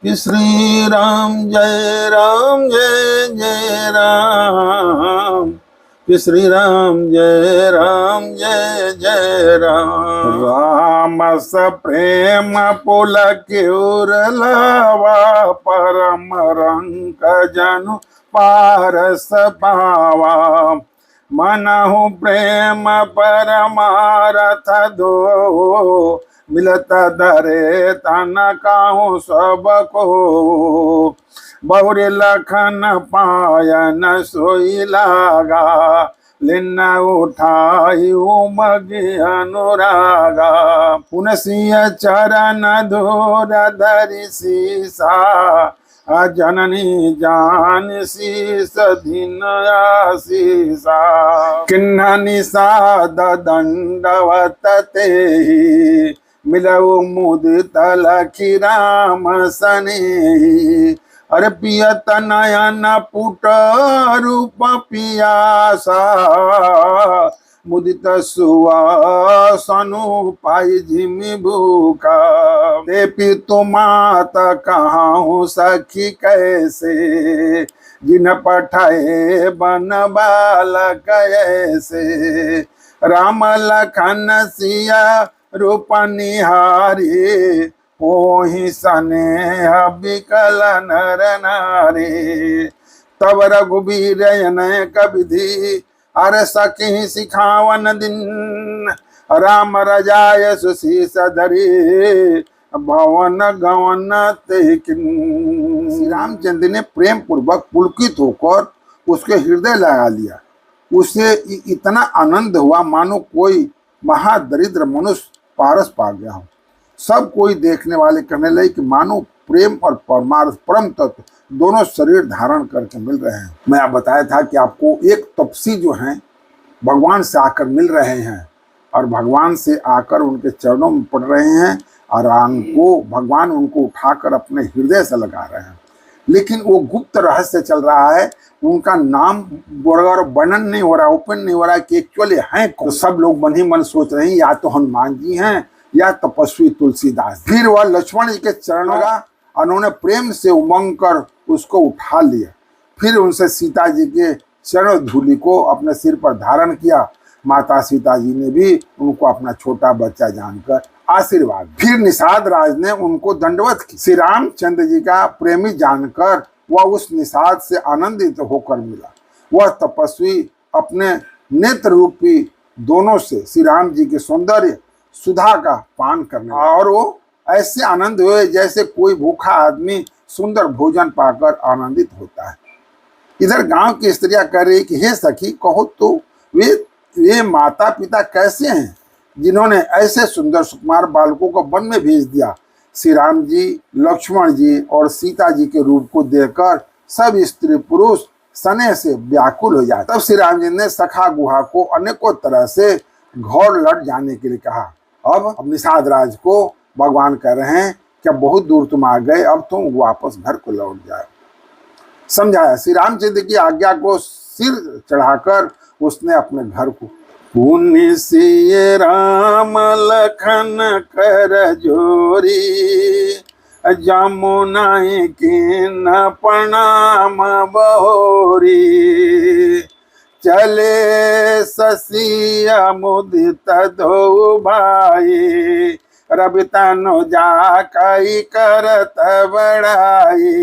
कि श्री राम जय जय राम, कि श्री राम जय जय राम। राम स प्रेम पुलकिर लावा, परम रंग जनु पारस पावा। मनहु प्रेम परमारथ दो, मिलत धरे तन काहू सब को। बहुरी लखन पायन सोई लागा, लिन उठाई उमगी अनुरागा। पुनसिय चरण धूर धरि सीसा, जननी जान शीस दिन आशीसा। किन्ह निषाद दंडवत तेहि, मिलऊ मुदित लखी राम सनेहि। अरे पियत नयन पुट रूप पियासा, मुदित सुवासनु पाई झिमि भूखा। ते पितु मात कहाहू सखी कैसे, जिन पठाए बन बालक ऐसे। राम लखन सिया रूप निहारी, ओहि स्नेह बिकल नर नारी। तब रघुबीर अनेक विधि, अर सखी सिखावन दिन। राम रजाय सुशीष धरी, भवन गवन ते किन। श्री रामचंद्र ने प्रेम पूर्वक पुलकित होकर उसके हृदय लगा लिया। उसे इतना आनंद हुआ मानो कोई महादरिद्र मनुष्य पारस पा गया हो। सब कोई देखने वाले कहने लगे कि मानो प्रेम और परमार्थ परम तत्व दोनों शरीर धारण करके मिल रहे हैं। मैं आप बताया था कि आपको एक तपसी जो हैं भगवान से आकर मिल रहे हैं और भगवान से आकर उनके चरणों में पड़ रहे हैं और भगवान उनको उठाकर अपने हृदय से लगा रहे हैं। लेकिन वो गुप्त रहस्य चल रहा है, उनका नाम वर्णन नहीं हो रहा, ओपन नहीं हो रहा कि एक्चुअली हैं कौन। सब लोग मन ही मन सोच रहे हैं या तो हनुमान जी हैं या तपस्वी तुलसीदास। फिर वह लक्ष्मण जी के चरण लगा, उन्होंने प्रेम से उमंग कर उसको उठा लिया। फिर उनसे सीता जी के चरण धूलि को अपने सिर पर धारण किया। माता सीता जी ने भी उनको अपना छोटा बच्चा जानकर आशीर्वाद। फिर निषाद राज ने उनको दंडवत की। श्री रामचंद्र जी का प्रेमी जानकर वह उस निषाद से आनंदित होकर मिला। वह तपस्वी अपने नेत्र रूपी दोनों से श्री राम जी के सौंदर्य सुधा का पान करने और वो ऐसे आनंद हुए जैसे कोई भूखा आदमी सुंदर भोजन पाकर आनंदित होता है। इधर गांव की स्त्रियां कह रही कि हे सखी, कहो तो वे माता पिता कैसे हैं जिन्होंने ऐसे सुंदर सुकुमार बालकों को वन में भेज दिया। श्री राम जी, लक्ष्मण जी और सीता जी के रूप को देखकर सब स्त्री पुरुष स्नेह से व्याकुल हो जाए। तब श्री राम जी ने सखा गुहा को अनेकों तरह से घौड़ लट जाने के लिए कहा। अब निषाद राज को भगवान कह रहे हैं कि बहुत दूर तुम आ गए, अब तुम वापस घर को लौट जाओ। समझाया। श्री रामचंद्र की आज्ञा को सिर चढ़ाकर उसने अपने घर को। पुण्य सिय राम लखन कर जोरी, जमुना की न प्रणाम बहोरी। चले ससिया मुदित धो भाई, रवि तनु जा कई करत बड़ाई।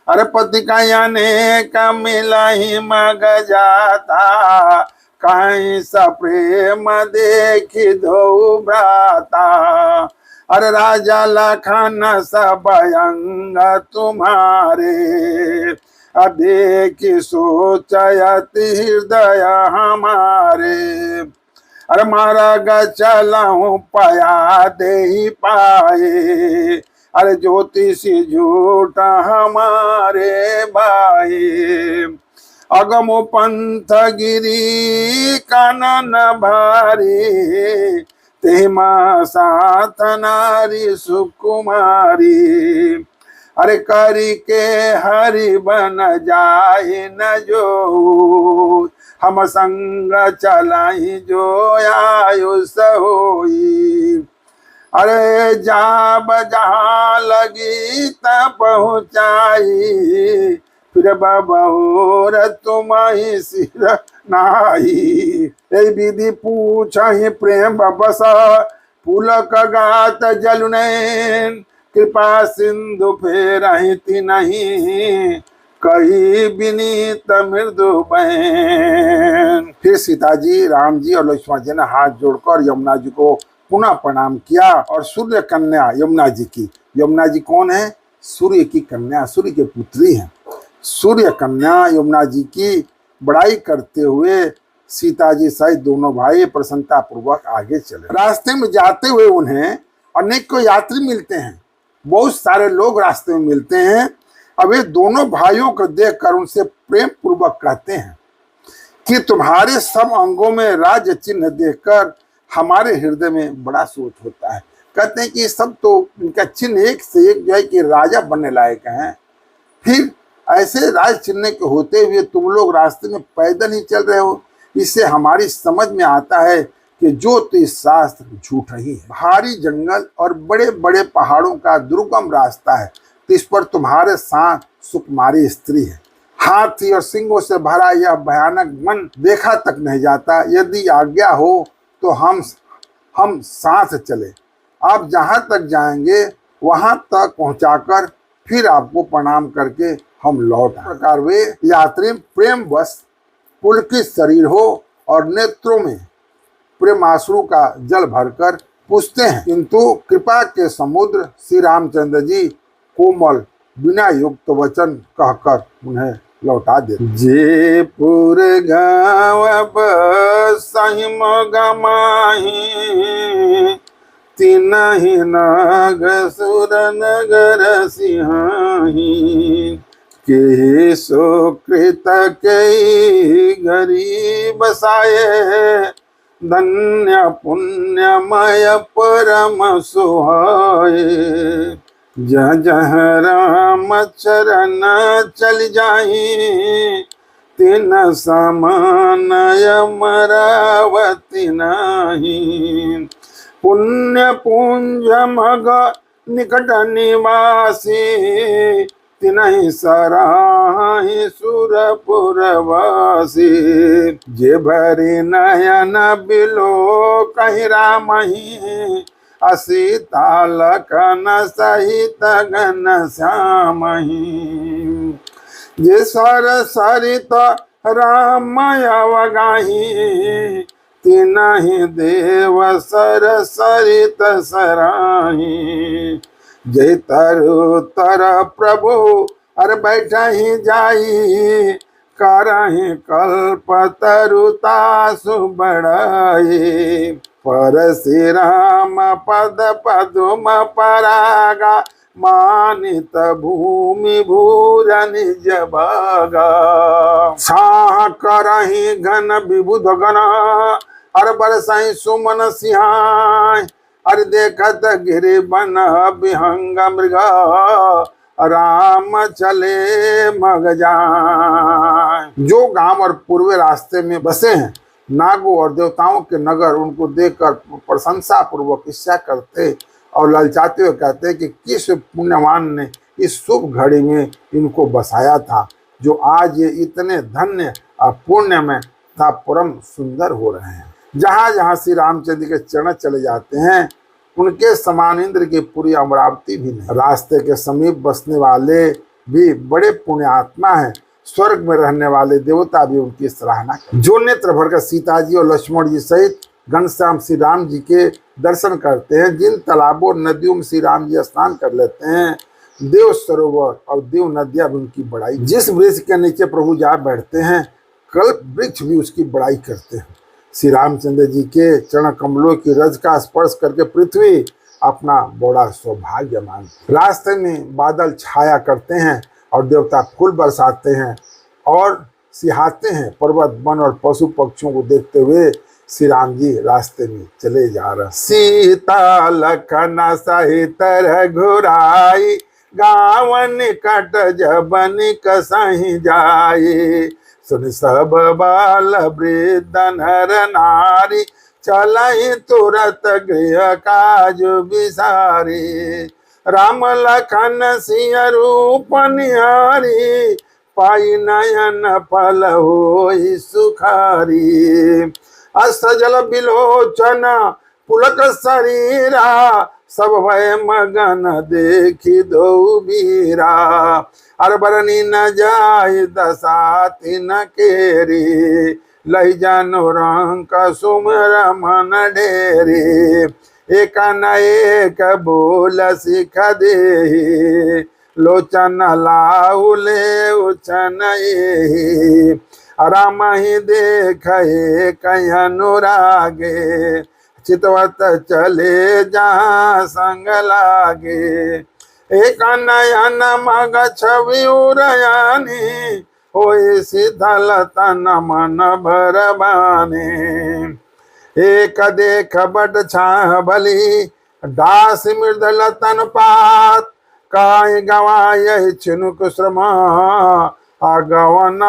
अरे पति का अनेक मिलहि मग जाता, कहीं स प्रेम देखी धो भ्राता। अरे राजा लखन सब अंग तुम्हारे, देखी सोचयत हृदय हमारे। अरे मार्ग चलऊं पया दे पाए, अरे ज्योतिषी झूठ हमारे भाई। अगम पंथ गिरी कानन भारी, तेमा साथ नारी सुकुमारी। अरे करी के हरि बन जाए न जो, हम संग चलाई जो आयुष होई। अरे जा बजा लगी त पहुँचाई, फिर बहुर तुम ही सिर नाई। यही विधि पूछा ही प्रेम बस, पुलक गात जलुनैन, कृपा सिंधु फेरहिति नहीं, कही विनीत मृदु बैन। फिर सीता जी, राम जी और लक्ष्मण जी ने हाथ जोड़कर यमुना जी को पुनः प्रणाम किया और सूर्य कन्या यमुना जी की, यमुना जी कौन है? सूर्य की कन्या, सूर्य के पुत्री हैं। सूर्य कन्या यमुना जी की बड़ाई करते हुए सीता जी सहित दोनों भाई प्रसन्नता पूर्वक आगे चले। रास्ते में जाते हुए उन्हें अनेकों यात्री मिलते हैं, बहुत सारे लोग रास्ते में मिलते हैं। अब ये दोनों भाइयों को देखकर उनसे प्रेम पूर्वक कहते हैं कि तुम्हारे सब अंगों में राज्य चिन्ह देखकर हमारे हृदय में बड़ा सोच होता है। कहते हैं कि सब तो इनका चिन्ह एक से एक जो है कि राजा बनने लायक हैं, फिर ऐसे राज चिन्ह के होते हुए तुम लोग रास्ते में पैदल ही चल रहे हो। इससे हमारी समझ में आता है कि जो तो इस शास्त्र झूठ ही है। भारी जंगल और बड़े बड़े पहाड़ों का दुर्गम रास्ता है, तो इस पर तुम्हारे साथ सुकुमारी स्त्री है। हाथी और सिंगों से भरा यह भयानक वन देखा तक नहीं जाता। यदि आज्ञा हो तो हम साथ चले, आप जहाँ तक जाएंगे वहां तक पहुंचाकर फिर आपको प्रणाम करके हम लौट आए। प्रकार वे यात्री प्रेम बस पुलकित शरीर हो और नेत्रों में प्रेमाश्रु का जल भरकर पूछते हैं, किंतु कृपा के समुद्र श्री रामचंद्र जी कोमल बिना युक्त वचन कहकर उन्हें लौटा दे। जयपुर गाँव सहिम गमाही, तिनहि नाग सुर नगर सिंहाही, के सुकृत के घरी बसाए, धन्य पुण्यमय परम सुहाए। जह जह राम चरण चल जाही, तिन समान अमरावती नाही। पुण्य पुंज मग निकट निवासी, तिनहि सराहि सुरपुर वासी। जे भरी नयन बिलो कहि रामहि, असीता लखन सहित घन श्यामहि। जे सर सरित राम अवगाही, तिनहि देव सर सरित सराही। जय तरु तर प्रभु अर बैठहि जाई, करहि कल्प तरुतासु बढ़ाई। पर श्री राम पद पदुम परागा, मानित भूमि भूर निज भागा। साह करहि घन विबुध गण, अर बरसाई सुमन सिंहाय। अरे देखत गिरि बन विहंग मृगा, राम चले मग जाए। जो गांव और पूर्वी रास्ते में बसे हैं, नागों और देवताओं के नगर उनको देखकर प्रशंसा पूर्वक ईर्ष्या करते और ललचाते हुए कहते हैं कि किस पुण्यवान ने इस शुभ घड़ी में इनको बसाया था, जो आज ये इतने धन्य और पुण्य में था परम सुंदर हो रहे हैं। जहाँ जहाँ श्री रामचंद्र के चरण चले जाते हैं, उनके समान इंद्र की पूरी अमरावती भी नहीं। रास्ते के समीप बसने वाले भी बड़े पुण्य आत्मा हैं, स्वर्ग में रहने वाले देवता भी उनकी सराहना करते। जो नेत्र भरकर सीता जी और लक्ष्मण जी सहित घनश्याम श्री राम जी के दर्शन करते हैं, जिन तालाबों और नदियों में श्री राम जी स्नान कर लेते हैं, देव सरोवर और देव नदियां भी उनकी बड़ाई। जिस वृक्ष के नीचे प्रभु जा बैठते हैं, कल्प वृक्ष भी उसकी बड़ाई करते हैं। श्री रामचंद्र जी के चरण कमलों की रज का स्पर्श करके पृथ्वी अपना बड़ा सौभाग्य मानती। रास्ते में बादल छाया करते हैं और देवता फूल बरसाते हैं और सिहाते हैं। पर्वत वन और पशु पक्षियों को देखते हुए श्री राम जी रास्ते में चले जा रहे। सीता लखन सहित रघुराई, गावन कट जबन कसहि जाई। सुन सब बाल वृद्ध नर नारी, चलहि तुरत गृह काज बिसारी। राम लखन सिय रूप निहारी, पाई नयन फल होई सुखारी। अष्टजल बिलोचन पुलक शरीरा, सब भय मगन देखी दो बीरा। अरबरनी न जाय दशा तिन केरी, लहि जानो रंक सुमर मन ढेरी। एक न एक बोल सिख देहि, लोचन लाउले उचन एहि। राम ही देखे कहीं अनुरागे, चितवत चले जहाँ संग लागे। एक नयन मग छवि उरयानी, होए शीतल तन मन भर बानी। एक देख बट छाह भली, दास मृदल तन पात। काय गवाय छिनुक श्रम, आगवन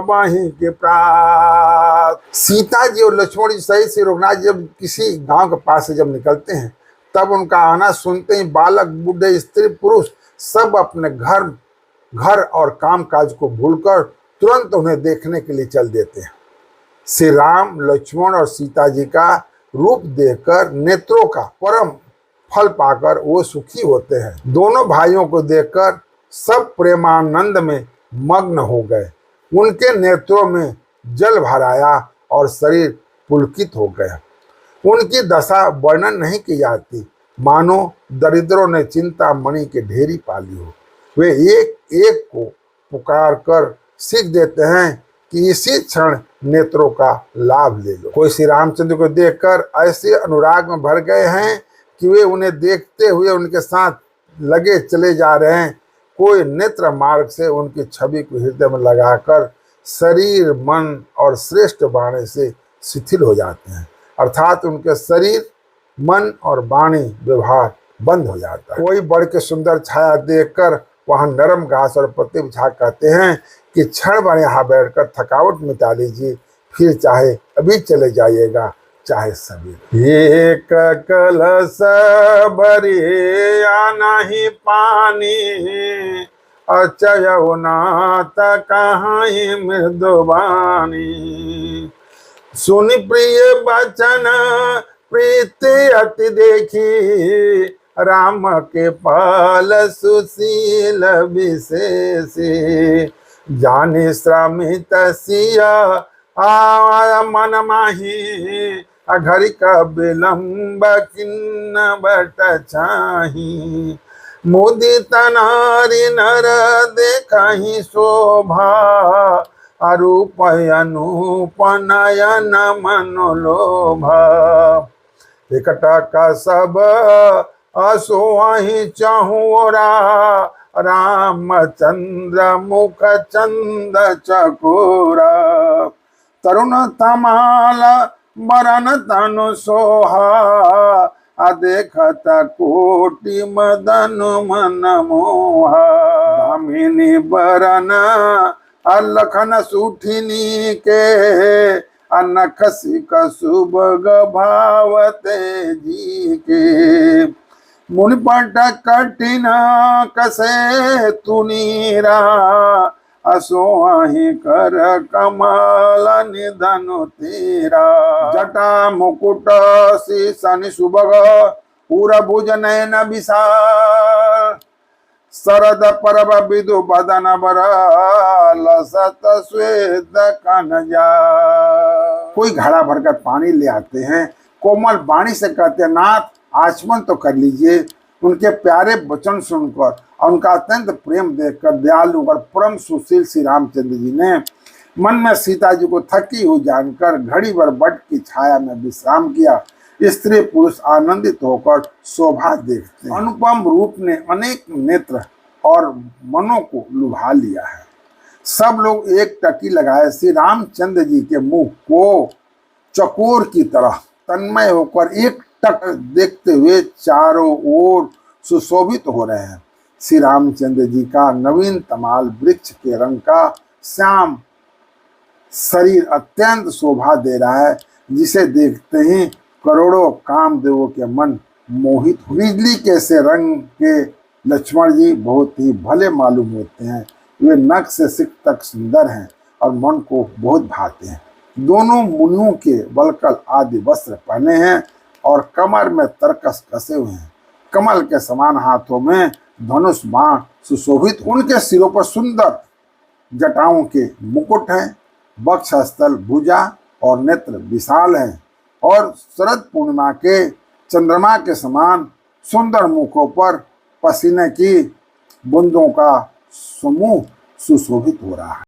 बही के प्रात। सीता जी और लक्ष्मण जी सहित श्री रघुनाथ जब किसी गांव के पास से जब निकलते हैं, तब उनका आना सुनते ही बालक बूढ़े स्त्री पुरुष सब अपने घर और काम काज को भूलकर तुरंत उन्हें देखने के लिए चल देते हैं। श्री राम लक्ष्मण और सीता जी का रूप देखकर नेत्रों का परम फल पाकर वो सुखी होते हैं। दोनों भाइयों को देखकर सब प्रेमानंद में मग्न हो गए। उनके नेत्रों में जल भर आया और शरीर पुलकित हो गया। उनकी दशा वर्णन नहीं की जाती, मानो दरिद्रों ने चिंता मणि के ढेरी पाली हो। वे एक एक को पुकार कर सीख देते हैं कि इसी क्षण नेत्रों का लाभ ले लो। कोई श्री रामचंद्र को देखकर ऐसे अनुराग में भर गए हैं कि वे उन्हें देखते हुए उनके साथ लगे चले जा रहे हैं। कोई नेत्र मार्ग से उनकी छवि को हृदय में लगाकर शरीर मन और श्रेष्ठ वाणी से शिथिल हो जाते हैं, अर्थात उनके शरीर मन और वाणी व्यवहार बंद हो जाता है। कोई बढ़ के सुंदर छाया देखकर वहां नरम घास और पत्ते बिछा कहते हैं कि क्षण भर यहाँ बैठकर थकावट मिटा लीजिए, फिर चाहे अभी चले जाइएगा चाहे सवेरे। एक कलश भरी नहीं पानी, अचयउ नाथ कहाई मृदुबानी। सुनि प्रिय बचन प्रीति अति देखी, राम के पाल सुशील विशेषी। जाने श्रमित सिया आया मन माही, घड़ी का विलंब किन्न बट चाही। मुदित नारी नर देखहि शोभा, अरूप अनूप नयन मनोलोभा। एकटक सब असोहि चहुरा, रामचंद्र मुख चंद चकोरा। तरुण तमाल बरन तनु सोहा, देखत कोटि मदन मन मोहा। दामिनी बरन अलखन सुठिनी के, अनख सिक सुबग भावते जी के। मुनिपट कठिन कसे तुनीरा, असोहि कर कमल निधनु तेरा। जटा मुकुट शीसन सुबग, पूरा भुज नयन विशाल। शरद परब विदु बदन बर, लसत श्वेत कनजा। कोई घड़ा भरकर पानी ले आते हैं, कोमल वाणी से कहते हैं नाथ आचमन तो कर लीजिए। उनके प्यारे वचन सुनकर और उनका अत्यंत प्रेम देखकर दयालु और परम सुशील श्री रामचंद्र जी ने मन में सीता जी को थकी हुई जानकर घड़ी भर बट की छाया में विश्राम किया। स्त्री पुरुष आनंदित होकर शोभा देखते हैं। अनुपम रूप ने अनेक नेत्र और मनों को लुभा लिया है। सब लोग एक टकी लगाए श्री रामचंद्र जी के मुख को चकोर की तरह तन्मय होकर एक टक देखते हुए चारों ओर सुशोभित हो रहे हैं। श्री रामचंद्र जी का नवीन तमाल वृक्ष के रंग का श्याम शरीर अत्यंत शोभा दे रहा है। जिसे देखते ही करोड़ों कामदेवों के मन मोहित हुए। बिजली कैसे रंग के लक्ष्मण जी बहुत ही भले मालूम होते हैं। वे नख से सिख तक सुंदर हैं और मन को बहुत भाते हैं। दोनों मुनियों के वलकल आदि वस्त्र पहने हैं और कमर में तरकस कसे हुए हैं। कमल के समान हाथों में धनुष बाण सुशोभित। उनके सिरों पर सुंदर जटाओं के मुकुट हैं। वक्षस्थल भुजा और नेत्र विशाल हैं और शरद पूर्णिमा के चंद्रमा के समान सुंदर मुखों पर पसीने की बूंदों का समूह सुशोभित हो रहा है।